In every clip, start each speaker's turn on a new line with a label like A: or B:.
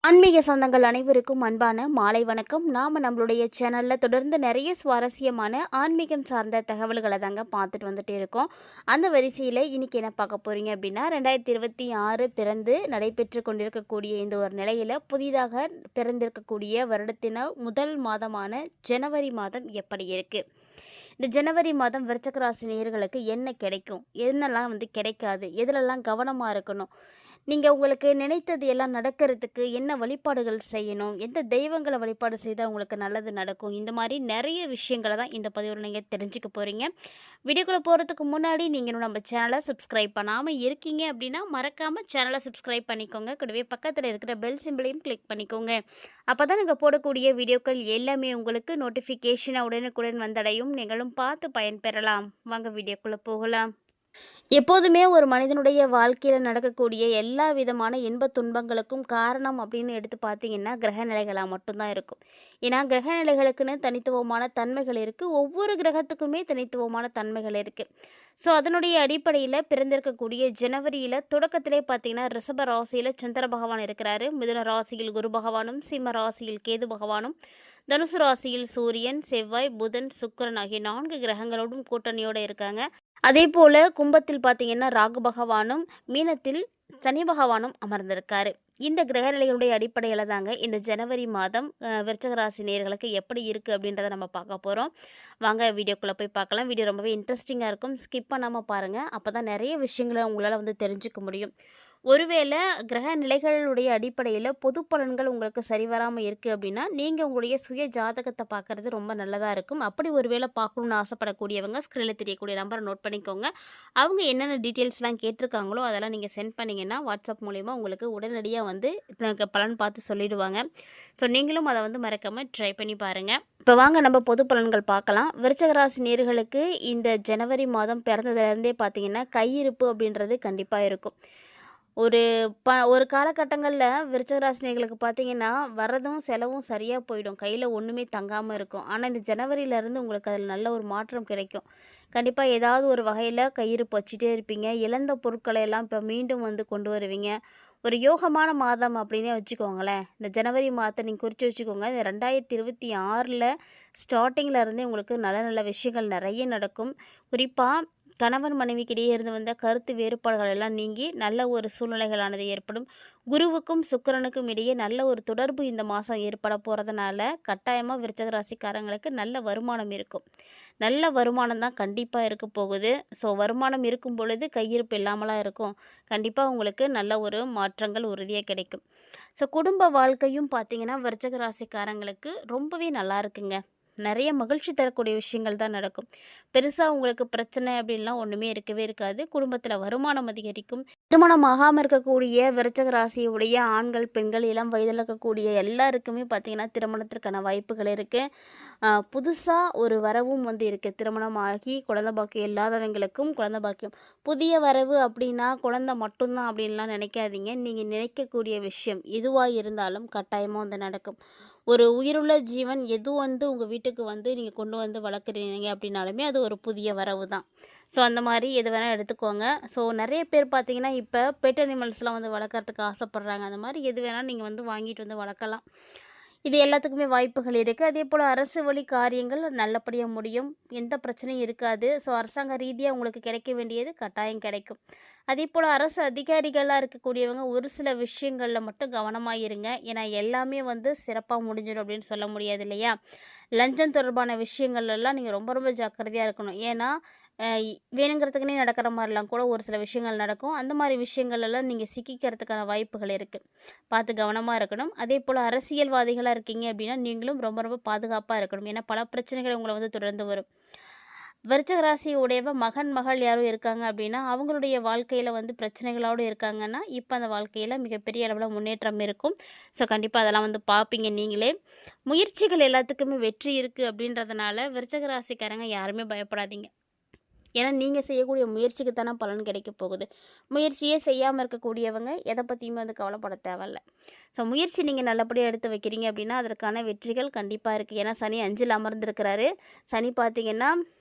A: ஆன்மீக சொந்தங்கள் அனைவருக்கும் அன்பான மாலை வணக்கம். நம்மளுடைய சேனலில் தொடர்ந்து நிறைய சுவாரஸ்யமான ஆன்மீகம் சார்ந்த தகவல்களை தாங்க பார்த்துட்டு வந்துட்டு இருக்கோம். அந்த வரிசையில் இன்றைக்கி என்ன பார்க்க போகிறீங்க அப்படின்னா, 2026 பிறந்து நடைபெற்று கொண்டிருக்கக்கூடிய இந்த ஒரு நிலையில் புதிதாக பிறந்திருக்கக்கூடிய வருடத்தின முதல் மாதமான ஜனவரி மாதம் எப்படி இருக்குது, இந்த ஜனவரி மாதம் விருச்சிக ராசி நேயர்களுக்கு என்ன கிடைக்கும், என்னெல்லாம் கிடைக்காது, எதிலெல்லாம் கவனமாக இருக்கணும், நீங்கள் உங்களுக்கு நினைத்தது எல்லாம் நடக்கிறதுக்கு என்ன வழிபாடுகள் செய்யணும், எந்த தெய்வங்களை வழிபாடு செய்தால் உங்களுக்கு நல்லது நடக்கும், இந்த மாதிரி நிறைய விஷயங்களை தான் இந்த பதிவில் நீங்கள் தெரிஞ்சுக்க போகிறீங்க. வீடியோக்குள்ளே போகிறதுக்கு முன்னாடி நீங்கள் நம்ம சேனலை சப்ஸ்கிரைப் பண்ணாமல் இருக்கீங்க அப்படின்னா மறக்காமல் சேனலை சப்ஸ்கிரைப் பண்ணிக்கோங்க. கூடவே பக்கத்தில் இருக்கிற பெல் சிம்பிளையும் கிளிக் பண்ணிக்கோங்க. அப்போ தான் நாங்கள் போடக்கூடிய வீடியோக்கள் எல்லாமே உங்களுக்கு நோட்டிஃபிகேஷனை உடனுக்குடன் வந்தடையும். நீங்களும் பார்த்து பயன்பெறலாம். வாங்க வீடியோக்குள்ளே போகலாம். எப்போதுமே ஒரு மனிதனுடைய வாழ்க்கையில் நடக்கக்கூடிய எல்லா விதமான இன்பத் துன்பங்களுக்கும் காரணம் அப்படின்னு எடுத்து பார்த்தீங்கன்னா கிரகநிலைகளாக மட்டும்தான் இருக்கும். ஏன்னா கிரகநிலைகளுக்குன்னு தனித்துவமான தன்மைகள் இருக்குது. ஒவ்வொரு கிரகத்துக்குமே தனித்துவமான தன்மைகள் இருக்குது. ஸோ அதனுடைய அடிப்படையில் பிறந்திருக்கக்கூடிய ஜனவரியில் தொடக்கத்திலே பார்த்தீங்கன்னா ரிஷப ராசியில் சந்திர பகவான் இருக்கிறாரு, மிதுன ராசியில் குரு பகவானும், சிம்ம ராசியில் கேது பகவானும், தனுசு ராசியில் சூரியன், செவ்வாய், புதன், சுக்கிரன் ஆகிய 4 கிரகங்களோடும் கூட்டணியோடு இருக்காங்க. அதே போல் கும்பத்தில் பார்த்தீங்கன்னா ராகு பகவானும், மீனத்தில் சனி பகவானும் அமர்ந்திருக்காரு. இந்த கிரகநிலைகளுடைய அடிப்படையில் தாங்க இந்த ஜனவரி மாதம் விருச்சிக ராசி நேயர்களுக்கு எப்படி இருக்குது அப்படின்றத நம்ம பார்க்க போகிறோம். வாங்க வீடியோக்குள்ளே போய் பார்க்கலாம். வீடியோ ரொம்பவே இன்ட்ரெஸ்டிங்காக இருக்கும். ஸ்கிப் பண்ணாமல் பாருங்கள். அப்போ தான் நிறைய விஷயங்களை உங்களால் தெரிஞ்சுக்க முடியும். ஒருவேளை கிரக நிலைகளுடைய அடிப்படையில் பொது பலன்கள் உங்களுக்கு சரிவராமல் இருக்குது அப்படின்னா நீங்கள் உங்களுடைய சுய ஜாதகத்தை பார்க்குறது ரொம்ப நல்லதாக இருக்கும். அப்படி ஒருவேளை பார்க்கணுன்னு ஆசைப்படக்கூடியவங்க ஸ்க்ரீனில் தெரியக்கூடிய நம்பரை நோட் பண்ணிக்கோங்க. அவங்க என்னென்ன டீட்டெயில்ஸ்லாம் கேட்டிருக்காங்களோ அதெல்லாம் நீங்கள் சென்ட் பண்ணிங்கன்னா வாட்ஸ்அப் மூலிமா உங்களுக்கு உடனடியாக எனக்கு பலன் பார்த்து சொல்லிடுவாங்க. ஸோ நீங்களும் அதை மறக்காமல் ட்ரை பண்ணி பாருங்கள். இப்போ வாங்க நம்ம பொது பலன்கள் பார்க்கலாம். விருச்சிக ராசி நேயர்களுக்கு இந்த ஜனவரி மாதம் பிறந்ததுலேருந்தே பார்த்தீங்கன்னா கையிருப்பு அப்படின்றது கண்டிப்பாக இருக்கும். ஒரு காலகட்டங்களில் விருச்சிக ராசினியர்களுக்கு பார்த்தீங்கன்னா வரதும் செலவும் சரியாக போயிடும், கையில் ஒன்றுமே தங்காமல் இருக்கும். ஆனால் இந்த ஜனவரியிலேருந்து உங்களுக்கு அதில் நல்ல ஒரு மாற்றம் கிடைக்கும். கண்டிப்பாக ஏதாவது ஒரு வகையில் கையிருப்பு வச்சுட்டே இருப்பீங்க. இழந்த பொருட்களை எல்லாம் இப்போ மீண்டும் கொண்டு வருவீங்க. ஒரு யோகமான மாதம் அப்படின்னே வச்சுக்கோங்களேன். இந்த ஜனவரி மாதத்தை நீங்கள் குறித்து வச்சுக்கோங்க. இந்த 2026 ஸ்டார்டிங்கில் இருந்தே உங்களுக்கு நல்ல நல்ல விஷயங்கள் நிறைய நடக்கும். குறிப்பாக கணவன் மனைவிக்கிடையே இருந்து வந்த கருத்து வேறுபாடுகள் எல்லாம் நீங்கி நல்ல ஒரு சூழ்நிலைகளானது ஏற்படும். குருவுக்கும் சுக்கிரனுக்கும் இடையே நல்ல ஒரு தொடர்பு இந்த மாதம் ஏற்பட போகிறதுனால கட்டாயமாக விருச்சிக ராசிக்காரங்களுக்கு நல்ல வருமானம் இருக்கும். நல்ல வருமானம் தான் கண்டிப்பாக இருக்க போகுது. ஸோ வருமானம் இருக்கும் பொழுது கையிருப்பு இல்லாமலாம் இருக்கும். கண்டிப்பாக உங்களுக்கு நல்ல ஒரு மாற்றங்கள் உறுதியாக கிடைக்கும். ஸோ குடும்ப வாழ்க்கையும் பார்த்திங்கன்னா விருச்சிக ராசிக்காரங்களுக்கு ரொம்பவே நல்லா இருக்குங்க. நிறைய மகிழ்ச்சி தரக்கூடிய விஷயங்கள் தான் நடக்கும். பெருசாக உங்களுக்கு பிரச்சனை அப்படின்லாம் ஒன்றுமே இருக்கவே இருக்காது. குடும்பத்தில் வருமானம் அதிகரிக்கும். திருமணம் ஆகாமல் இருக்கக்கூடிய விருச்சிக ராசியுடைய ஆண்கள், பெண்கள், இளம் வயதில் இருக்கக்கூடிய எல்லாருக்குமே பார்த்திங்கன்னா திருமணத்திற்கான வாய்ப்புகள் இருக்குது. புதுசாக ஒரு வரவும் இருக்குது. திருமணம் ஆகி குழந்தை பாக்கியம் இல்லாதவங்களுக்கும் குழந்தை பாக்கியம். புதிய வரவு அப்படின்னா குழந்தை மட்டும்தான் அப்படின்லாம் நினைக்காதீங்க. நீங்கள் நினைக்கக்கூடிய விஷயம் எதுவாக இருந்தாலும் கட்டாயமாக நடக்கும். ஒரு உயிருள்ள ஜீவன் எது உங்கள் வீட்டுக்கு நீங்கள் கொண்டு வளர்க்குறீங்க அப்படின்னாலுமே அது ஒரு புதிய வரவு தான். ஸோ அந்த மாதிரி எது வேணால் எடுத்துக்கோங்க. ஸோ நிறைய பேர் பார்த்தீங்கன்னா இப்போ பெட் அனிமல்ஸ்லாம் வளர்க்குறதுக்கு ஆசைப்பட்றாங்க. அந்த மாதிரி எது வேணாலும் நீங்கள் வாங்கிட்டு வளர்க்கலாம். இது எல்லாத்துக்குமே வாய்ப்புகள் இருக்குது. அதே போல் அரசு வழி காரியங்கள் நல்லபடியாக முடியும். எந்த பிரச்சனையும் இருக்காது. ஸோ அரசாங்க ரீதியாக உங்களுக்கு கிடைக்க வேண்டியது கட்டாயம் கிடைக்கும். அதே போல் அரசு அதிகாரிகளாக இருக்கக்கூடியவங்க ஒரு சில விஷயங்களில் மட்டும் கவனமாக இருங்க. ஏன்னா எல்லாமே சிறப்பாக முடிஞ்சிடும் அப்படின்னு சொல்ல முடியாது இல்லையா? லஞ்சம் தொடர்பான விஷயங்கள்லாம் நீங்கள் ரொம்ப ரொம்ப ஜாக்கிரதையாக இருக்கணும். ஏன்னா வேணுங்கிறதுக்குனே நடக்கிற மாதிரிலாம் கூட ஒரு சில விஷயங்கள் நடக்கும். அந்த மாதிரி விஷயங்கள்லாம் நீங்கள் சிக்கிக்கிறதுக்கான வாய்ப்புகள் இருக்குது. பார்த்து கவனமாக இருக்கணும். அதே போல் அரசியல்வாதிகளாக இருக்கீங்க அப்படின்னா நீங்களும் ரொம்ப ரொம்ப பாதுகாப்பாக இருக்கணும். ஏன்னா பல பிரச்சனைகள் உங்களை தொடர்ந்து வரும். விருச்சிக ராசி உடையவ மகன், மகள் யாரும் இருக்காங்க அப்படின்னா அவங்களுடைய வாழ்க்கையில் பிரச்சனைகளோடு இருக்காங்கன்னா இப்போ அந்த வாழ்க்கையில் மிகப்பெரிய அளவில் முன்னேற்றம் இருக்கும். ஸோ கண்டிப்பாக அதெல்லாம் பார்ப்பீங்க நீங்களே. முயற்சிகள் எல்லாத்துக்குமே வெற்றி இருக்குது அப்படின்றதுனால விருச்சிக ராசிக்காரங்க யாருமே பயப்படாதீங்க. ஏன்னா நீங்கள் செய்யக்கூடிய முயற்சிக்கு தானே பலன் கிடைக்க போகுது. முயற்சியே செய்யாமல் இருக்கக்கூடியவங்க எதை பற்றியுமே கவலைப்பட தேவையில்ல. ஸோ முயற்சி நீங்கள் நல்லபடியாக எடுத்து வைக்கிறீங்க அப்படின்னா அதற்கான வெற்றிகள் கண்டிப்பாக இருக்குது. ஏன்னா சனி 5ல் அமர்ந்திருக்கிறாரு. சனி பார்த்திங்கன்னா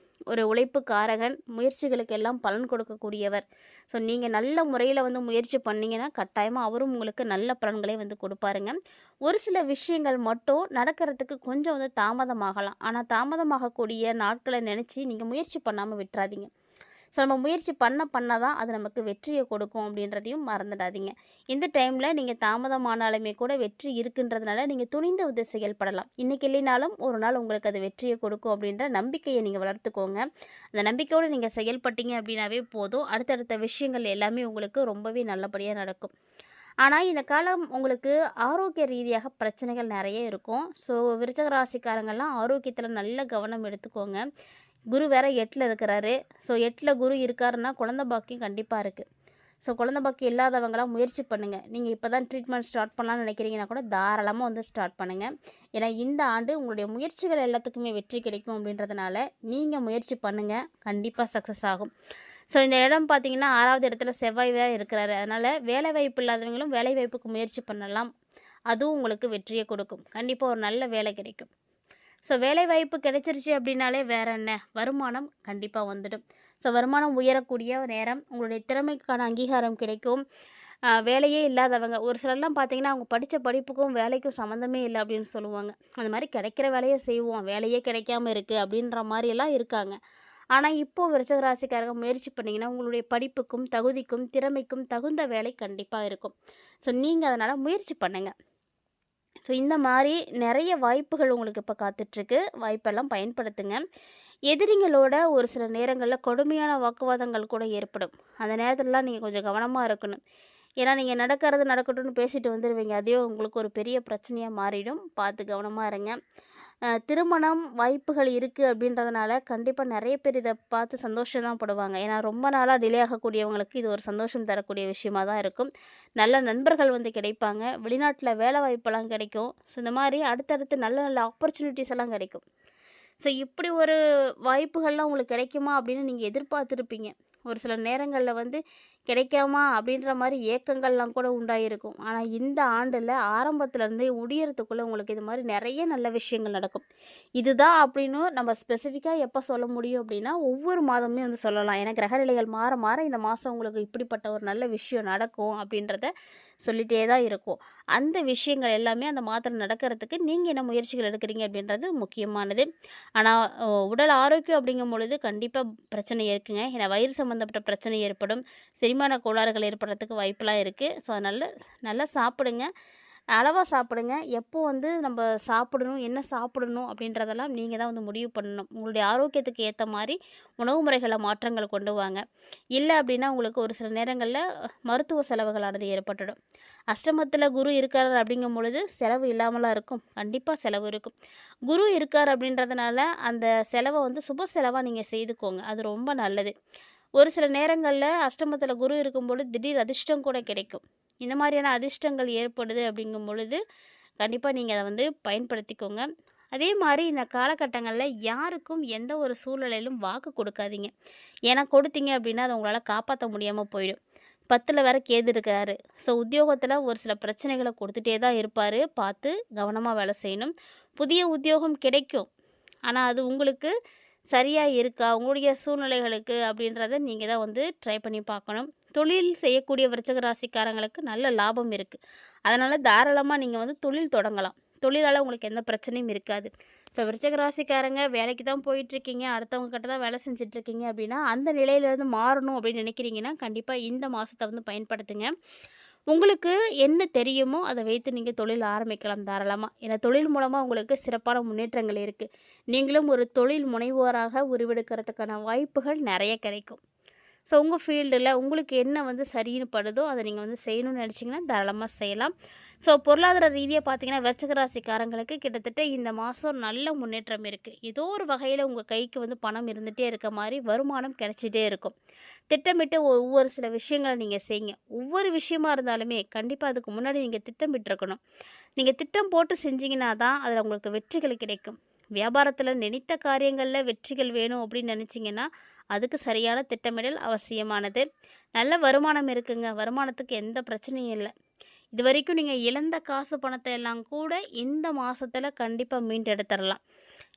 A: ஒரு உழைப்புக்காரகன், முயற்சிகளுக்கு எல்லாம் பலன் கொடுக்கக்கூடியவர். ஸோ நீங்கள் நல்ல முறையில் வந்து முயற்சி பண்ணீங்கன்னா கட்டாயமாக அவரும் உங்களுக்கு நல்ல பலன்களை வந்து கொடுப்பாருங்க. ஒரு சில விஷயங்கள் மட்டும் நடக்கிறதுக்கு கொஞ்சம் வந்து தாமதமாகலாம். ஆனால் தாமதமாகக்கூடிய நாட்களை நினச்சி நீங்கள் முயற்சி பண்ணாமல் விட்டுறாதீங்க. ஸோ நம்ம முயற்சி பண்ண தான் அது நமக்கு வெற்றியை கொடுக்கும் அப்படின்றதையும் மறந்துடாதீங்க. இந்த டைமில் நீங்கள் தாமதமானாலுமே கூட வெற்றி இருக்குன்றதுனால நீங்கள் துணிந்து வந்து செயல்படலாம். இன்றைக்கி இல்லைனாலும் ஒரு நாள் உங்களுக்கு அது வெற்றியை கொடுக்கும் அப்படின்ற நம்பிக்கையை நீங்கள் வளர்த்துக்கோங்க. அந்த நம்பிக்கையோடு நீங்கள் செயல்பட்டீங்க அப்படின்னாவே போதும். அடுத்தடுத்த விஷயங்கள் எல்லாமே உங்களுக்கு ரொம்பவே நல்லபடியாக நடக்கும். ஆனால் இந்த காலம் உங்களுக்கு ஆரோக்கிய ரீதியாக பிரச்சனைகள் நிறைய இருக்கும். ஸோ விருச்சக ராசிக்காரங்கள்லாம் ஆரோக்கியத்தில் நல்ல கவனம் எடுத்துக்கோங்க. குரு வேற 8ல் இருக்கிறாரு. ஸோ 8ல் குரு இருக்காருன்னா குழந்த பாக்கியம் கண்டிப்பாக இருக்குது. ஸோ குழந்த பாக்கியம் இல்லாதவங்களாம் முயற்சி பண்ணுங்கள். நீங்கள் இப்போ தான் ட்ரீட்மெண்ட் ஸ்டார்ட் பண்ணலான்னு நினைக்கிறீங்கன்னா கூட தாராளமாக வந்து ஸ்டார்ட் பண்ணுங்கள். ஏன்னா இந்த ஆண்டு உங்களுடைய முயற்சிகள் எல்லாத்துக்குமே வெற்றி கிடைக்கும் அப்படின்றதுனால நீங்கள் முயற்சி பண்ணுங்கள். கண்டிப்பாக சக்ஸஸ் ஆகும். ஸோ இந்த இடம் பார்த்தீங்கன்னா 6வது இடத்துல செவ்வாய் வேறு இருக்கிறாரு. அதனால் வேலைவாய்ப்பு இல்லாதவங்களும் வேலைவாய்ப்புக்கு முயற்சி பண்ணலாம். அதுவும் உங்களுக்கு வெற்றியை கொடுக்கும். கண்டிப்பாக ஒரு நல்ல வேலை கிடைக்கும். ஸோ வேலைவாய்ப்பு கிடைச்சிருச்சு அப்படின்னாலே வேறு என்ன, வருமானம் கண்டிப்பாக வந்துடும். ஸோ வருமானம் உயரக்கூடிய நேரம், உங்களுடைய திறமைக்கான அங்கீகாரம் கிடைக்கும். வேலையே இல்லாதவங்க ஒரு சிலர்லாம் பார்த்தீங்கன்னா அவங்க படித்த படிப்புக்கும் வேலைக்கும் சம்மந்தமே இல்லை அப்படின்னு சொல்லுவாங்க. அந்த மாதிரி கிடைக்கிற வேலையை செய்வோம், வேலையே கிடைக்காம இருக்குது அப்படின்ற மாதிரியெல்லாம் இருக்காங்க. ஆனால் இப்போது விருச்சிக ராசிக்காரங்க முயற்சி பண்ணிங்கன்னா உங்களுடைய படிப்புக்கும் தகுதிக்கும் திறமைக்கும் தகுந்த வேலை கண்டிப்பாக இருக்கும். ஸோ நீங்கள் அதனால் முயற்சி பண்ணுங்கள். ஸோ இந்த மாதிரி நிறைய வாய்ப்புகள் உங்களுக்கு இப்போ காத்துட்ருக்கு. வாய்ப்பெல்லாம் பயன்படுத்துங்க. எதிரிங்களோட ஒரு சில நேரங்களில் கொடுமையான வாக்குவாதங்கள் கூட ஏற்படும். அந்த நேரத்துலலாம் நீங்கள் கொஞ்சம் கவனமாக இருக்கணும். ஏன்னா நீங்கள் நடக்கிறது நடக்கட்டும்னு பேசிட்டு வந்துடுவீங்க. அதுவே உங்களுக்கு ஒரு பெரிய பிரச்சனையாக மாறிடும். பார்த்து கவனமாக இருங்க. திருமணம் வாய்ப்புகள் இருக்குது அப்படின்றதுனால கண்டிப்பாக நிறைய பேர் இதை பார்த்து சந்தோஷம் தான் படுவாங்க. ஏன்னா ரொம்ப நாளாக டிலே ஆகக்கூடியவங்களுக்கு இது ஒரு சந்தோஷம் தரக்கூடிய விஷயமாக தான் இருக்கும். நல்ல நண்பர்கள் வந்து கிடைப்பாங்க. வெளிநாட்டில் வேலை வாய்ப்பெல்லாம் கிடைக்கும். ஸோ இந்த மாதிரி அடுத்தடுத்து நல்ல நல்ல ஆப்பர்ச்சுனிட்டிஸ் எல்லாம் கிடைக்கும். ஸோ இப்படி ஒரு வாய்ப்புகள்லாம் உங்களுக்கு கிடைக்குமா அப்படின்னு நீங்கள் எதிர்பார்த்துருப்பீங்க. ஒரு சில நேரங்களில் வந்து கிடைக்காமா அப்படின்ற மாதிரி ஏக்கங்கள்லாம் கூட உண்டாயிருக்கும். ஆனால் இந்த ஆண்டில் ஆரம்பத்துலேருந்தே முடியறதுக்குள்ளே உங்களுக்கு இது மாதிரி நிறைய நல்ல விஷயங்கள் நடக்கும். இதுதான் அப்படின்னு நம்ம ஸ்பெசிஃபிக்காக எப்போ சொல்ல முடியும் அப்படின்னா ஒவ்வொரு மாதமே வந்து சொல்லலாம். ஏன்னா கிரகநிலைகள் மாற மாற இந்த மாதம் உங்களுக்கு இப்படிப்பட்ட ஒரு நல்ல விஷயம் நடக்கும் அப்படின்றத சொல்லிகிட்டே தான் இருக்கும். அந்த விஷயங்கள் எல்லாமே அந்த மாதத்தில் நடக்கிறதுக்கு நீங்கள் என்ன முயற்சிகள் எடுக்கிறீங்க அப்படின்றது முக்கியமானது. ஆனால் உடல் ஆரோக்கியம் அப்படிங்கும் பொழுது கண்டிப்பாக பிரச்சனை இருக்குங்க. ஏன்னா வயிறு சம்மந்தப்பட்ட பிரச்சனை ஏற்படும். செரிமான கோளாறுகள் ஏற்படுறதுக்கு வாய்ப்பெல்லாம் இருக்குது. ஸோ அதனால் நல்லா சாப்பிடுங்க. அளவாக சாப்பிடுங்க. எப்போ வந்து நம்ம சாப்பிடணும், என்ன சாப்பிடணும் அப்படின்றதெல்லாம் நீங்கள் தான் வந்து முடிவு பண்ணணும். உங்களுடைய ஆரோக்கியத்துக்கு ஏற்ற மாதிரி உணவு முறைகளில் மாற்றங்கள் கொண்டு வாங்க. இல்லை அப்படின்னா உங்களுக்கு ஒரு சில நேரங்களில் மருத்துவ செலவுகளானது ஏற்பட்டுடும். அஷ்டமத்தில் குரு இருக்கார் அப்படிங்கும் பொழுது செலவு இல்லாமலாம் இருக்கும். கண்டிப்பாக செலவு இருக்கும். குரு இருக்கார் அப்படின்றதுனால அந்த செலவை வந்து சுப செலவாக நீங்கள் செய்துக்கோங்க. அது ரொம்ப நல்லது. ஒரு சில நேரங்களில் அஷ்டமத்தில் குரு இருக்கும்பொழுது திடீர் அதிர்ஷ்டம் கூட கிடைக்கும். இந்த மாதிரியான அதிர்ஷ்டங்கள் ஏற்படுது அப்படிங்கும் பொழுது கண்டிப்பாக நீங்கள் அதை வந்து பயன்படுத்திக்கோங்க. அதே மாதிரி இந்த காலகட்டங்களில் யாருக்கும் எந்த ஒரு சூழ்நிலையிலும் வாக்கு கொடுக்காதீங்க. ஏன்னா கொடுத்தீங்க அப்படின்னா அதை உங்களால் காப்பாற்ற முடியாமல் போயிடும். 10ல் வேற கேது இருக்கிறாரு. ஸோ உத்தியோகத்தில் ஒரு சில பிரச்சனைகளை கொடுத்துட்டே தான் இருப்பார். பார்த்து கவனமாக வேலை செய்யணும். புதிய உத்தியோகம் கிடைக்கும். ஆனால் அது உங்களுக்கு சரியாக இருக்கா உங்களுடைய சூழ்நிலைகளுக்கு அப்படின்றத நீங்கள் தான் வந்து ட்ரை பண்ணி பார்க்கணும். தொழில் செய்யக்கூடிய விருச்சிக ராசிக்காரங்களுக்கு நல்ல லாபம் இருக்குது. அதனால் தாராளமாக நீங்கள் வந்து தொழில் தொடங்கலாம். தொழிலால் உங்களுக்கு எந்த பிரச்சனையும் இருக்காது. ஸோ விருச்சிக ராசிக்காரங்க வேலைக்கு தான் போயிட்டுருக்கீங்க, அடுத்தவங்க கிட்ட தான் வேலை செஞ்சிட்ருக்கீங்க அப்படின்னா அந்த நிலையிலேருந்து மாறணும் அப்படின்னு நினைக்கிறீங்கன்னா கண்டிப்பாக இந்த மாதத்தை வந்து பயன்படுத்துங்க. உங்களுக்கு என்ன தெரியுமோ அதை வைத்து நீங்கள் தொழில் ஆரம்பிக்கலாம் தாராளமாக. ஏன்னா தொழில் மூலமாக உங்களுக்கு சிறப்பான முன்னேற்றங்கள் இருக்குது. நீங்களும் ஒரு தொழில் முனைவோராக உருவெடுக்கிறதுக்கான வாய்ப்புகள் நிறைய கிடைக்கும். ஸோ உங்கள் ஃபீல்டில் உங்களுக்கு என்ன வந்து சரின்னு படுதோ அதை நீங்கள் வந்து செய்யணும்னு நினச்சிங்கன்னா தாராளமாக செய்யலாம். ஸோ பொருளாதார ரீதியாக பார்த்தீங்கன்னா விருச்சிக ராசிக்காரங்களுக்கு கிட்டத்தட்ட இந்த மாதம் நல்ல முன்னேற்றம் இருக்குது. ஏதோ ஒரு வகையில் உங்கள் கைக்கு வந்து பணம் இருந்துகிட்டே இருக்க மாதிரி வருமானம் கிடைச்சிட்டே இருக்கும். திட்டமிட்டு ஒவ்வொரு சில விஷயங்களை நீங்கள் செய்யுங்க. ஒவ்வொரு விஷயமா இருந்தாலுமே கண்டிப்பாக அதுக்கு முன்னாடி நீங்கள் திட்டமிட்டிருக்கணும். நீங்கள் திட்டம் போட்டு செஞ்சீங்கன்னா தான் அதில் உங்களுக்கு வெற்றிகள் கிடைக்கும். வியாபாரத்தில் நினைத்த காரியங்களில் வெற்றிகள் வேணும் அப்படின்னு நினச்சிங்கன்னா அதுக்கு சரியான திட்டமிடல் அவசியமானது. நல்ல வருமானம் இருக்குங்க. வருமானத்துக்கு எந்த பிரச்சனையும் இல்லை. இதுவரைக்கும் நீங்கள் இழந்த காசு பணத்தை எல்லாம் கூட இந்த மாதத்தில் கண்டிப்பாக மீண்டெடுத்துடலாம்.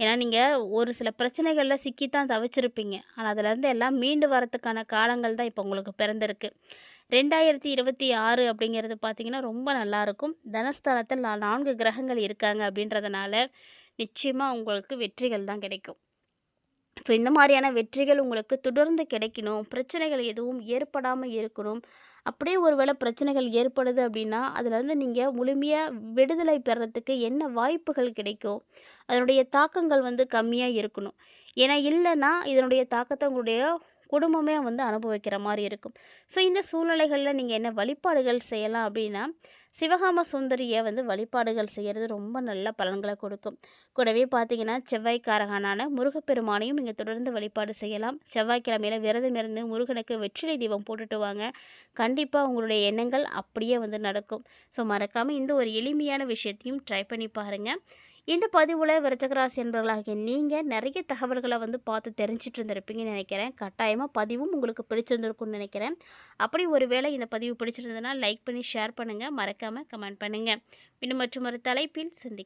A: ஏன்னா நீங்கள் ஒரு சில பிரச்சனைகளில் சிக்கித்தான் தவிச்சிருப்பீங்க. ஆனால் அதிலேருந்து எல்லாம் மீண்டு வரத்துக்கான காலங்கள் தான் இப்போ உங்களுக்கு பிறந்திருக்கு. 2026 அப்படிங்கிறது பார்த்திங்கன்னா ரொம்ப நல்லாயிருக்கும். தனஸ்தானத்தில் 4 கிரகங்கள் இருக்காங்க அப்படின்றதுனால நிச்சயமாக உங்களுக்கு வெற்றிகள் தான் கிடைக்கும். ஸோ இந்த மாதிரியான வெற்றிகள் உங்களுக்கு தொடர்ந்து கிடைக்கணும், பிரச்சனைகள் எதுவும் ஏற்படாமல் இருக்கணும். அப்படியே ஒரு வேளை பிரச்சனைகள் ஏற்படுது அப்படின்னா அதுலேருந்து நீங்கள் முழுமையாக விடுதலை பெறத்துக்கு என்ன வாய்ப்புகள் கிடைக்கும், அதனுடைய தாக்கங்கள் வந்து கம்மியாக இருக்கணும். ஏன்னா இல்லைன்னா இதனுடைய தாக்கத்தை உங்களுடைய குடும்பமே வந்து அனுபவிக்கிற மாதிரி இருக்கும். ஸோ இந்த சூழ்நிலைகளில் நீங்கள் என்ன வழிபாடுகள் செய்யலாம் அப்படின்னா, சிவகாம சுந்தரியை வந்து வழிபாடுகள் செய்கிறது ரொம்ப நல்ல பலன்களை கொடுக்கும். கூடவே பார்த்தீங்கன்னா செவ்வாய்க்காரகனான முருகப்பெருமானையும் நீங்கள் தொடர்ந்து வழிபாடு செய்யலாம். செவ்வாய்க்கிழமையில் விரதம் இருந்து முருகனுக்கு வெற்றிலை தீபம் போட்டுட்டு வாங்க. கண்டிப்பாக உங்களுடைய எண்ணங்கள் அப்படியே வந்து நடக்கும். ஸோ மறக்காமல் இந்த ஒரு எளிமையான விஷயத்தையும் ட்ரை பண்ணி பாருங்கள். இந்த பதிவில் விருச்சிகராசி என்பவர்களாகிய நீங்கள் நிறைய தகவல்களை வந்து பார்த்து தெரிஞ்சிட்டு இருந்திருப்பீங்கன்னு நினைக்கிறேன். கட்டாயமாக பதிவும் உங்களுக்கு பிடிச்சிருந்துருக்குன்னு நினைக்கிறேன். அப்படி ஒரு வேளை இந்த பதிவு பிடிச்சிருந்ததுன்னா லைக் பண்ணி ஷேர் பண்ணுங்கள், மறக்காமல் கமெண்ட் பண்ணுங்கள். இன்னும் மற்றும் ஒரு தலைப்பில் சந்திக்கிறேன்.